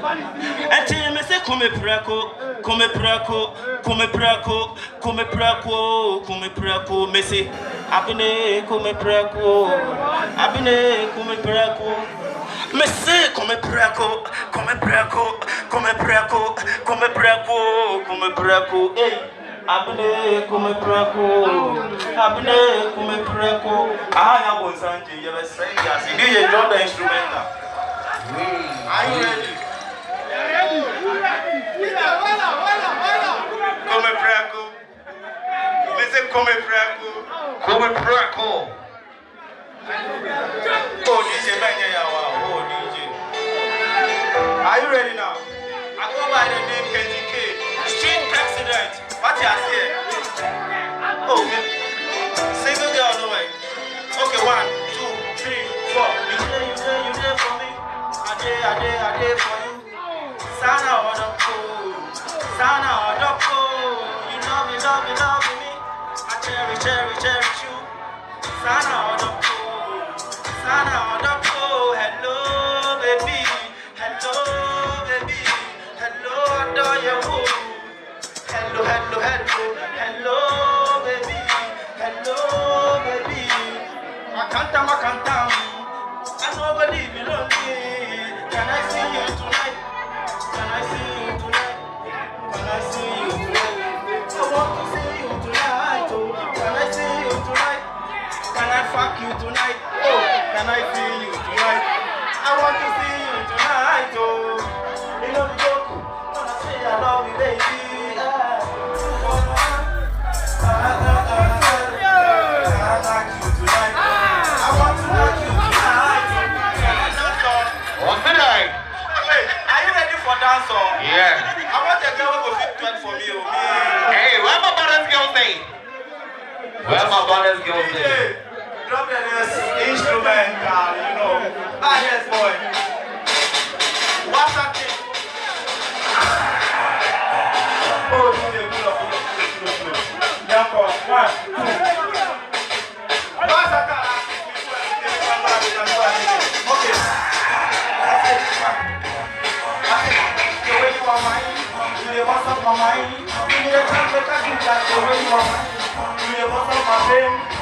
Until me say come prako, come prako, come prako, come prako, come prako. Me say abine come prako, abine come prako. Me say come prako, come prako, come prako, come prako, come prako. Hey. Abine come prako, abine come prako. I am one Sanjay. You ever say yes? You enjoy the instrumental. Are you ready? Come prako. Me say come prako, come prako. Oh DJ Benja yawa, oh DJ. Are you ready now? I go by the name KTK, street president. What you are saying? Oh, single girl no way. Okay, 1, 2, 3, 4. You there for me. I did for you. Sana odoko, Sana odoko. You love me. I cherish you. Sana odoko, hello baby, hello, adore you. Hello, baby, I can't down. I nobody belong me. Can I see you tonight? I want to see you tonight. Oh, can I see you tonight? Can I fuck you tonight? Oh, can I see you tonight? I want to see you tonight. Oh, you know the joke. When I say I love you, baby. Dance off. Yeah. I want a girl who will fit for me. Hey, where my brothers girls say? Hey, drop the instrumental, you know. Ah, yes, boy. What's that thing? Oh, pull up. Jump on. 1, 2. What's that? Okay. The way you are mine, you want some of mine. You need a chance to catch you like the way you are mine. You want some of my fame.